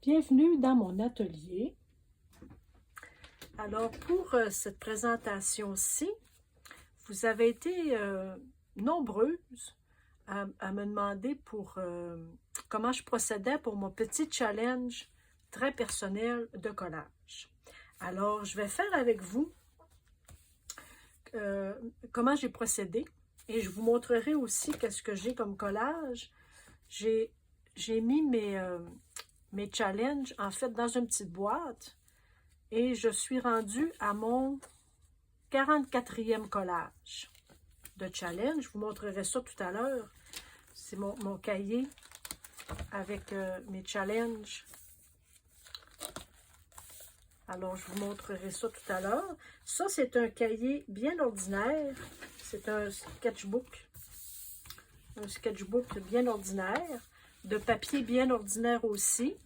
Bienvenue dans mon atelier. Alors pour cette présentation-ci, vous avez été nombreuses à me demander comment je procédais pour mon petit challenge très personnel de collage. Alors je vais faire avec vous comment j'ai procédé et je vous montrerai aussi qu'est-ce que j'ai comme collage. J'ai mis mes challenges en fait dans une petite boîte. Et je suis rendue à mon 44e collage de challenge. Je vous montrerai ça tout à l'heure. C'est mon cahier avec mes challenges. Alors, je vous montrerai ça tout à l'heure. Ça, c'est un cahier bien ordinaire. C'est un sketchbook. Un sketchbook bien ordinaire. De papier bien ordinaire aussi.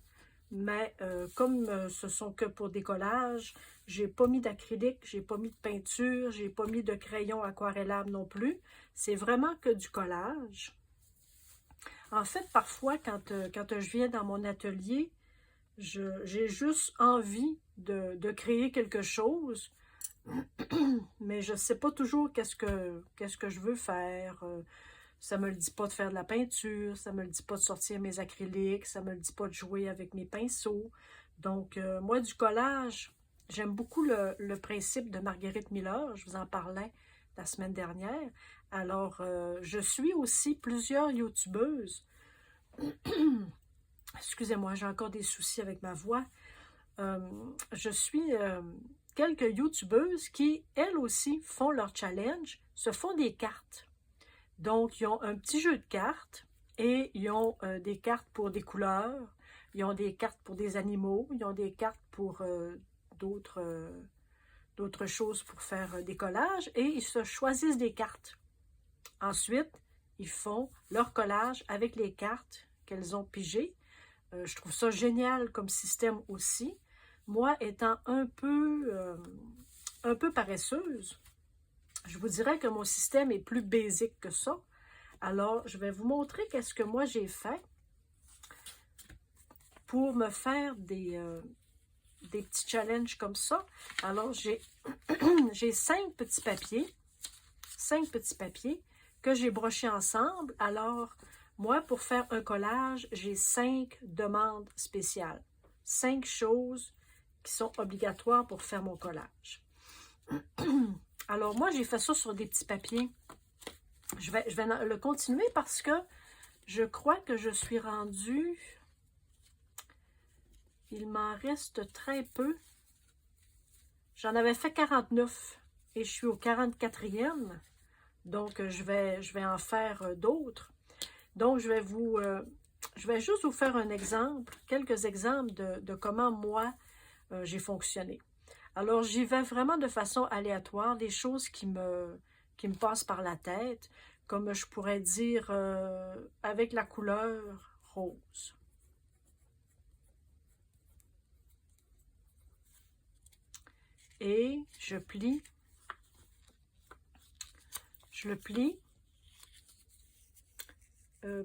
Mais comme ce sont que pour des collages, j'ai pas mis d'acrylique, j'ai pas mis de peinture, j'ai pas mis de crayon aquarellable non plus. C'est vraiment que du collage. En fait, parfois, quand je viens dans mon atelier, j'ai juste envie de créer quelque chose, mais je sais pas toujours qu'est-ce que je veux faire. Ça me le dit pas de faire de la peinture, ça me le dit pas de sortir mes acryliques, ça me le dit pas de jouer avec mes pinceaux. Donc, moi, du collage, j'aime beaucoup le principe de Marguerite Miller, je vous en parlais la semaine dernière. Alors, je suis aussi plusieurs youtubeuses. Excusez-moi, j'ai encore des soucis avec ma voix. Je suis quelques youtubeuses qui, elles aussi, font leur challenge, se font des cartes. Donc, ils ont un petit jeu de cartes et ils ont des cartes pour des couleurs, ils ont des cartes pour des animaux, ils ont des cartes pour d'autres choses pour faire des collages et ils se choisissent des cartes. Ensuite, ils font leur collage avec les cartes qu'elles ont pigées. Je trouve ça génial comme système aussi. Moi, étant un peu paresseuse, je vous dirais que mon système est plus basique que ça. Alors, je vais vous montrer qu'est-ce que moi j'ai fait pour me faire des petits challenges comme ça. Alors, j'ai 5 petits papiers. 5 petits papiers que j'ai brochés ensemble. Alors, moi, pour faire un collage, j'ai 5 demandes spéciales. 5 choses qui sont obligatoires pour faire mon collage. Alors, moi, j'ai fait ça sur des petits papiers. Je vais le continuer parce que je crois que je suis rendue... Il m'en reste très peu. J'en avais fait 49 et je suis au 44e. Donc, je vais en faire d'autres. Donc, je vais juste vous faire un exemple, quelques exemples de comment moi, j'ai fonctionné. Alors, j'y vais vraiment de façon aléatoire, des choses qui me passent par la tête, comme je pourrais dire avec la couleur rose. Et je le plie.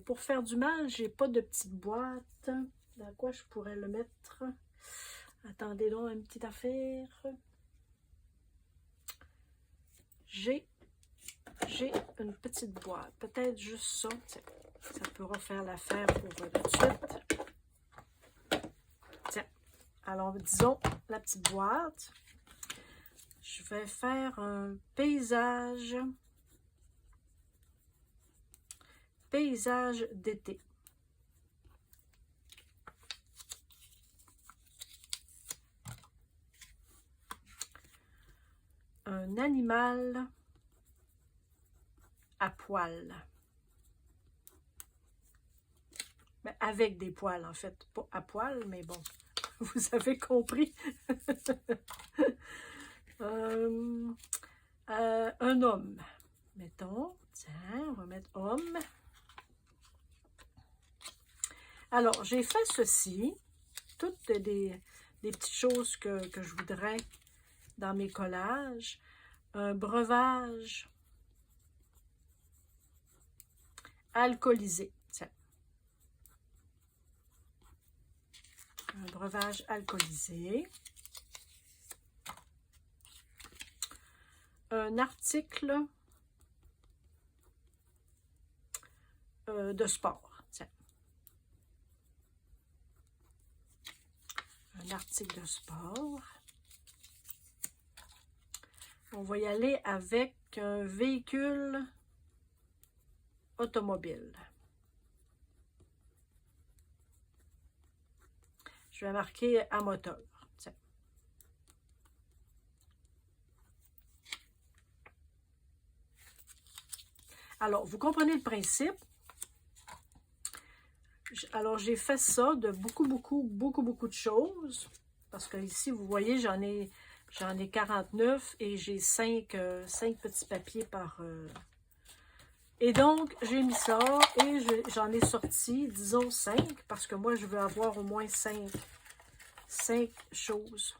Pour faire du mal, j'ai pas de petite boîte. Dans quoi je pourrais le mettre? Attendez donc une petite affaire. J'ai une petite boîte. Peut-être juste ça. Ça pourra faire l'affaire pour tout de suite. Tiens. Alors, disons la petite boîte. Je vais faire un paysage d'été. Un animal à poils. Ben, avec des poils, en fait. Pas à poils, mais bon, vous avez compris. Un homme. Mettons, tiens, on va mettre homme. Alors, j'ai fait ceci. Toutes des petites choses que je voudrais dans mes collages. Un breuvage alcoolisé. Tiens. Un breuvage alcoolisé. Un article de sport. Tiens. Un article de sport. On va y aller avec un véhicule automobile. Je vais marquer à moteur. Tiens. Alors, vous comprenez le principe. Alors, j'ai fait ça de beaucoup de choses. Parce que ici, vous voyez, j'en ai 49 et j'ai 5 petits papiers par... Et donc, j'ai mis ça et j'en ai sorti, disons 5, parce que moi, je veux avoir au moins 5 choses.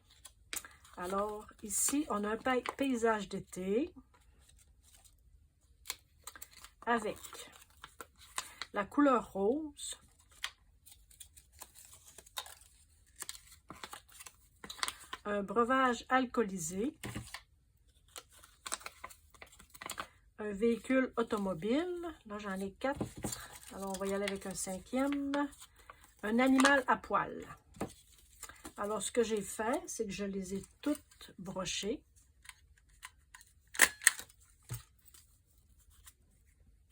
Alors, ici, on a un paysage d'été avec la couleur rose, un breuvage alcoolisé, un véhicule automobile, là j'en ai 4, alors on va y aller avec un 5e, un animal à poil. Alors ce que j'ai fait, c'est que je les ai toutes brochées.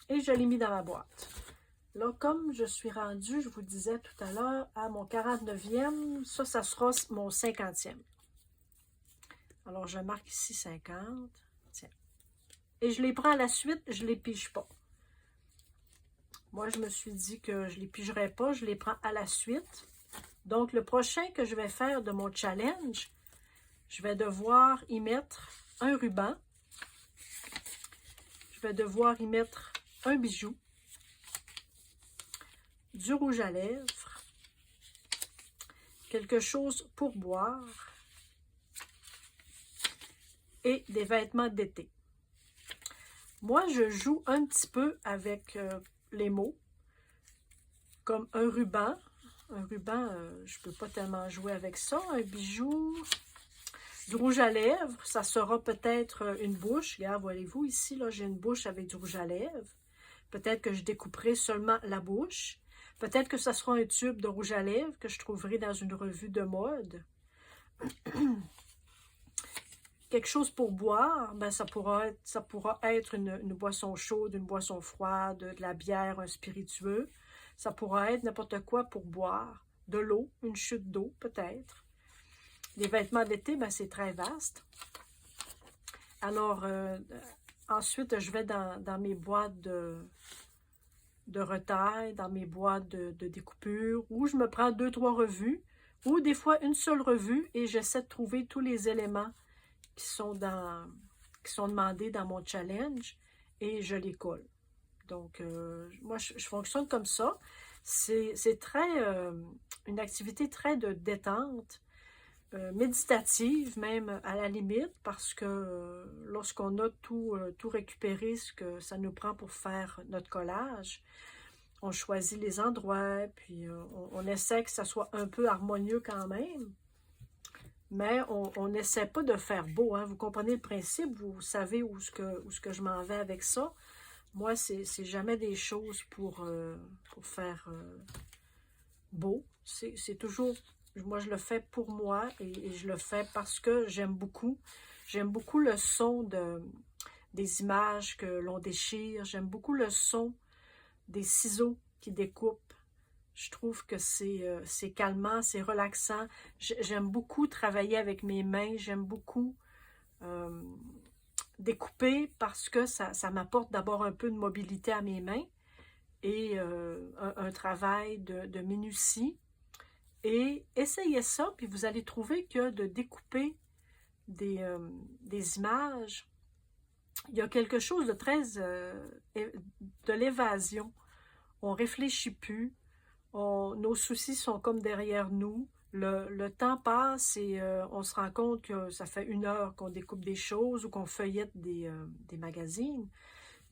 Et je l'ai mis dans ma boîte. Là, comme je suis rendue, je vous disais tout à l'heure, à mon 49e, ça sera mon 50e. Alors, je marque ici 50. Tiens. Et je les prends à la suite, je ne les pige pas. Moi, je me suis dit que je ne les pigerais pas, je les prends à la suite. Donc, le prochain que je vais faire de mon challenge, je vais devoir y mettre un ruban. Je vais devoir y mettre un bijou, du rouge à lèvres, quelque chose pour boire et des vêtements d'été. Moi, je joue un petit peu avec les mots, comme un ruban. Un ruban, je ne peux pas tellement jouer avec ça. Un bijou, du rouge à lèvres, ça sera peut-être une bouche. Regarde, voyez-vous, ici, là, j'ai une bouche avec du rouge à lèvres. Peut-être que je découperai seulement la bouche. Peut-être que ça sera un tube de rouge à lèvres que je trouverai dans une revue de mode. Quelque chose pour boire, ben ça pourra être une boisson chaude, une boisson froide, de la bière, un spiritueux. Ça pourra être n'importe quoi pour boire. De l'eau, une chute d'eau peut-être. Les vêtements d'été, ben c'est très vaste. Alors, ensuite, je vais dans mes boîtes de retail, dans mes boîtes de découpure, où je me prends 2-3 revues, ou des fois une seule revue, et j'essaie de trouver tous les éléments qui sont demandés dans mon challenge, et je les colle. Donc, moi, je fonctionne comme ça. C'est très une activité très de détente, méditative même à la limite, parce que lorsqu'on a tout récupéré, ce que ça nous prend pour faire notre collage, on choisit les endroits, puis on essaie que ça soit un peu harmonieux quand même, mais on n'essaie pas de faire beau, hein. Vous comprenez le principe, vous savez où ce que je m'en vais avec ça. Moi, c'est jamais des choses pour faire beau, c'est toujours... Moi, je le fais pour moi et je le fais parce que j'aime beaucoup. J'aime beaucoup le son des images que l'on déchire. J'aime beaucoup le son des ciseaux qui découpent. Je trouve que c'est calmant, c'est relaxant. J'aime beaucoup travailler avec mes mains. J'aime beaucoup découper parce que ça m'apporte d'abord un peu de mobilité à mes mains et un travail de minutie. Et essayez ça, puis vous allez trouver que de découper des images, il y a quelque chose de très... de l'évasion. On ne réfléchit plus, nos soucis sont comme derrière nous, le temps passe et on se rend compte que ça fait 1 heure qu'on découpe des choses ou qu'on feuillette des magazines.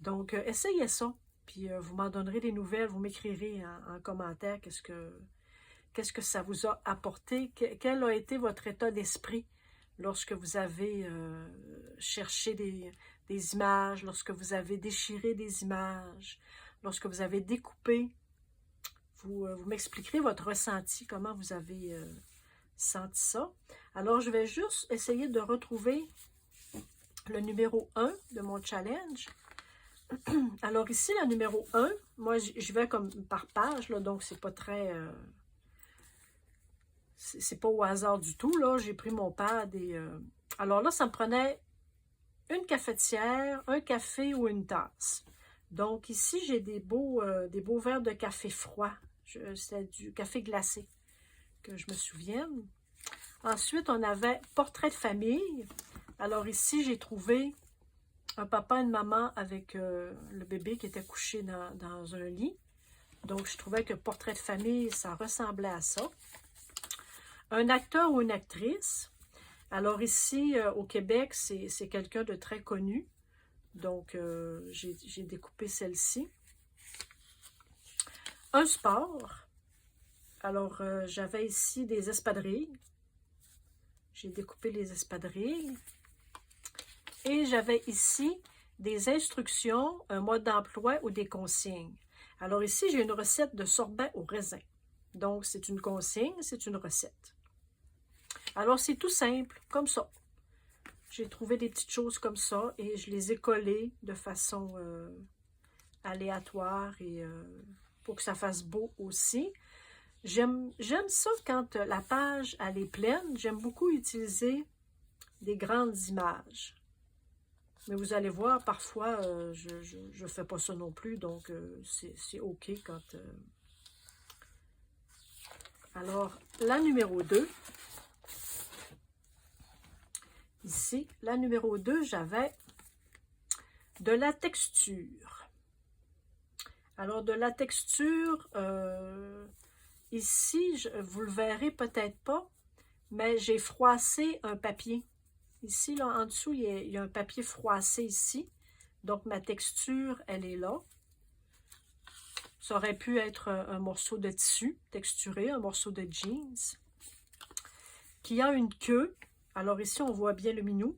Donc, essayez ça, puis vous m'en donnerez des nouvelles, vous m'écrirez en commentaire qu'est-ce qu'est-ce que ça vous a apporté? Quel a été votre état d'esprit lorsque vous avez cherché des images, lorsque vous avez déchiré des images, lorsque vous avez découpé? Vous m'expliquerez votre ressenti, comment vous avez senti ça. Alors, je vais juste essayer de retrouver le numéro 1 de mon challenge. Alors ici, la numéro 1, moi, je vais comme par page, là, donc c'est pas très... c'est pas au hasard du tout, là. J'ai pris mon pad et... alors là, ça me prenait une cafetière, un café ou une tasse. Donc ici, j'ai des beaux verres de café froid. C'est du café glacé, que je me souvienne. Ensuite, on avait portrait de famille. Alors ici, j'ai trouvé un papa et une maman avec le bébé qui était couché dans un lit. Donc, je trouvais que portrait de famille, ça ressemblait à ça. Un acteur ou une actrice. Alors ici, au Québec, c'est quelqu'un de très connu. Donc, j'ai découpé celle-ci. Un sport. Alors, j'avais ici des espadrilles. J'ai découpé les espadrilles. Et j'avais ici des instructions, un mode d'emploi ou des consignes. Alors ici, j'ai une recette de sorbet au raisin. Donc, c'est une consigne, c'est une recette. Alors, c'est tout simple, comme ça. J'ai trouvé des petites choses comme ça et je les ai collées de façon aléatoire et pour que ça fasse beau aussi. J'aime ça quand la page elle est pleine. J'aime beaucoup utiliser des grandes images. Mais vous allez voir, parfois, je ne fais pas ça non plus, donc c'est OK quand... Alors, la numéro 2. Ici, la numéro 2, j'avais de la texture. Alors, de la texture, ici, vous le verrez peut-être pas, mais j'ai froissé un papier. Ici, là, en dessous, il y a un papier froissé ici. Donc, ma texture, elle est là. Ça aurait pu être un morceau de tissu texturé, un morceau de jeans, qui a une queue. Alors ici, on voit bien le minou.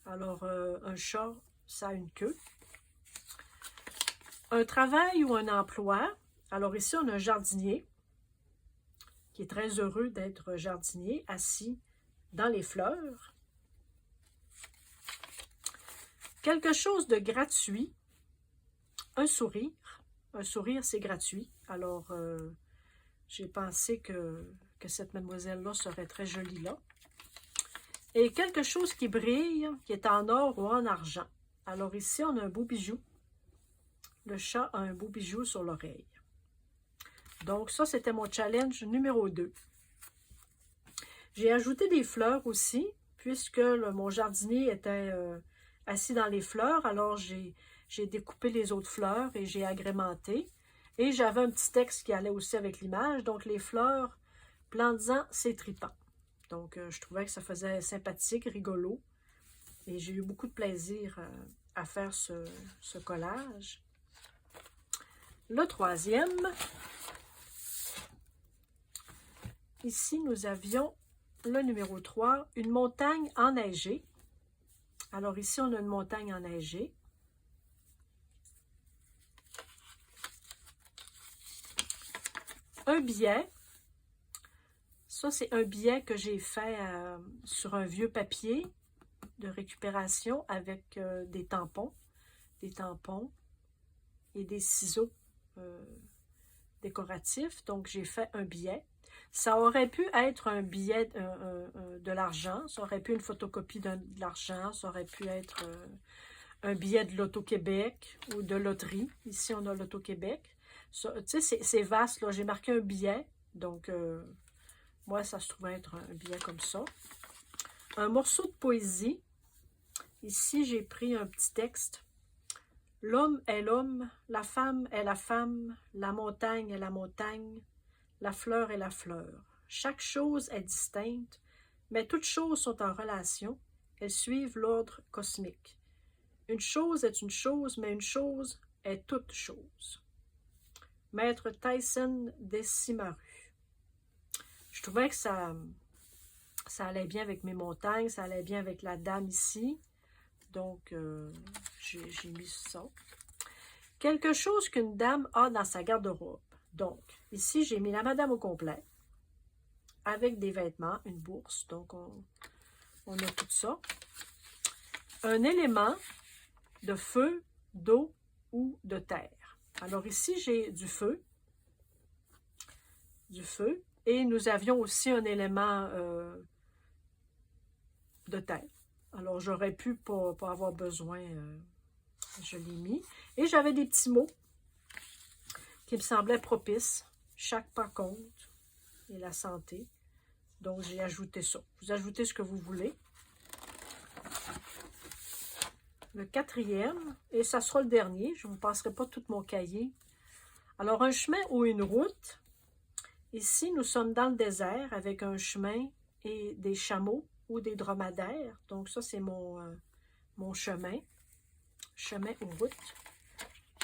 Alors, un chat, ça a une queue. Un travail ou un emploi. Alors ici, on a un jardinier qui est très heureux d'être jardinier, assis dans les fleurs. Quelque chose de gratuit. Un sourire. Un sourire, c'est gratuit. Alors, j'ai pensé que cette mademoiselle-là serait très jolie là. Et quelque chose qui brille, qui est en or ou en argent. Alors ici, on a un beau bijou. Le chat a un beau bijou sur l'oreille. Donc ça, c'était mon challenge numéro 2. J'ai ajouté des fleurs aussi, puisque mon jardinier était assis dans les fleurs. Alors j'ai découpé les autres fleurs et j'ai agrémenté. Et j'avais un petit texte qui allait aussi avec l'image. Donc les fleurs, plantes-en, c'est trippant. Donc, je trouvais que ça faisait sympathique, rigolo. Et j'ai eu beaucoup de plaisir à faire ce collage. Le troisième. Ici, nous avions le numéro 3, une montagne enneigée. Alors ici, on a une montagne enneigée. Un billet. Ça, c'est un billet que j'ai fait sur un vieux papier de récupération avec des tampons et des ciseaux décoratifs. Donc, j'ai fait un billet. Ça aurait pu être un billet de l'argent. Ça aurait pu être une photocopie de l'argent. Ça aurait pu être un billet de l'Auto-Québec ou de loterie. Ici, on a l'Auto-Québec. Tu sais, c'est vaste, là. J'ai marqué un billet. Donc, moi, ça se trouvait être un billet comme ça. Un morceau de poésie. Ici, j'ai pris un petit texte. L'homme est l'homme, la femme est la femme, la montagne est la montagne, la fleur est la fleur. Chaque chose est distincte, mais toutes choses sont en relation. Elles suivent l'ordre cosmique. Une chose est une chose, mais une chose est toute chose. Maître Tyson Desimaru. Je trouvais que ça allait bien avec mes montagnes, ça allait bien avec la dame ici. Donc, j'ai mis ça. Quelque chose qu'une dame a dans sa garde-robe. Donc, ici, j'ai mis la madame au complet, avec des vêtements, une bourse. Donc, on a tout ça. Un élément de feu, d'eau ou de terre. Alors ici, j'ai du feu, et nous avions aussi un élément de terre. Alors, j'aurais pu pas avoir besoin, je l'ai mis. Et j'avais des petits mots qui me semblaient propices. Chaque pas compte et la santé. Donc, j'ai ajouté ça. Vous ajoutez ce que vous voulez. Le 4e, et ça sera le dernier. Je ne vous passerai pas tout mon cahier. Alors, un chemin ou une route. Ici, nous sommes dans le désert avec un chemin et des chameaux ou des dromadaires. Donc, ça, c'est mon chemin. Chemin ou route.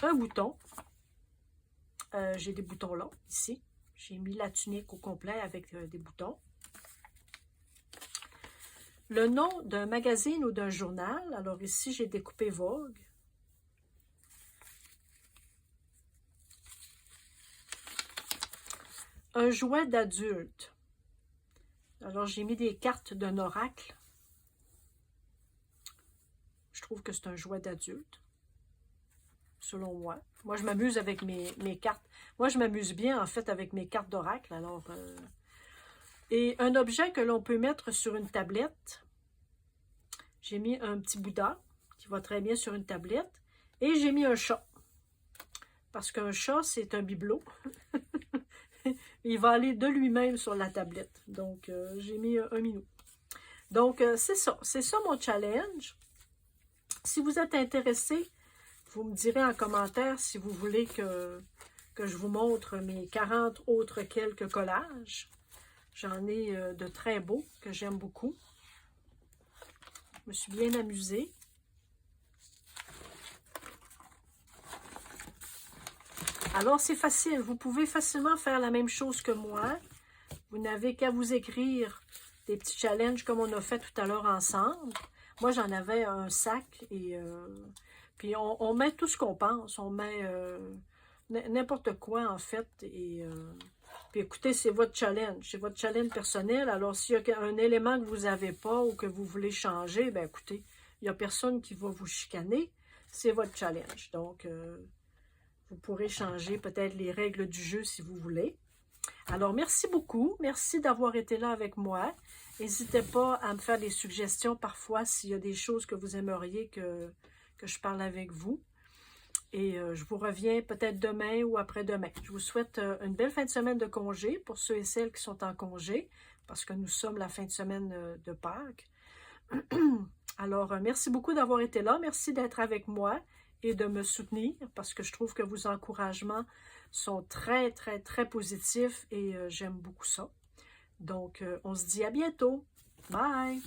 Un bouton. J'ai des boutons là, ici. J'ai mis la tunique au complet avec des boutons. Le nom d'un magazine ou d'un journal. Alors ici, j'ai découpé Vogue. Un jouet d'adulte. Alors, j'ai mis des cartes d'un oracle. Je trouve que c'est un jouet d'adulte, selon moi. Moi, je m'amuse avec mes cartes. Moi, je m'amuse bien, en fait, avec mes cartes d'oracle. Alors, et un objet que l'on peut mettre sur une tablette. J'ai mis un petit Bouddha qui va très bien sur une tablette. Et j'ai mis un chat. Parce qu'un chat, c'est un bibelot. Il va aller de lui-même sur la tablette. Donc, j'ai mis un minou. Donc, c'est ça. C'est ça mon challenge. Si vous êtes intéressé, vous me direz en commentaire si vous voulez que je vous montre mes 40 autres quelques collages. J'en ai de très beaux que j'aime beaucoup. Je me suis bien amusée. Alors, c'est facile. Vous pouvez facilement faire la même chose que moi. Vous n'avez qu'à vous écrire des petits challenges comme on a fait tout à l'heure ensemble. Moi, j'en avais un sac et puis on met tout ce qu'on pense. On met n'importe quoi, en fait. Et puis écoutez, c'est votre challenge. C'est votre challenge personnel. Alors, s'il y a un élément que vous n'avez pas ou que vous voulez changer, bien écoutez, il n'y a personne qui va vous chicaner. C'est votre challenge. Donc, vous pourrez changer peut-être les règles du jeu si vous voulez. Alors, merci beaucoup. Merci d'avoir été là avec moi. N'hésitez pas à me faire des suggestions parfois s'il y a des choses que vous aimeriez que je parle avec vous. Et je vous reviens peut-être demain ou après-demain. Je vous souhaite une belle fin de semaine de congé pour ceux et celles qui sont en congé, parce que nous sommes la fin de semaine de Pâques. Alors, merci beaucoup d'avoir été là. Merci d'être avec moi et de me soutenir, parce que je trouve que vos encouragements sont très, très, très positifs et j'aime beaucoup ça. Donc, on se dit à bientôt. Bye!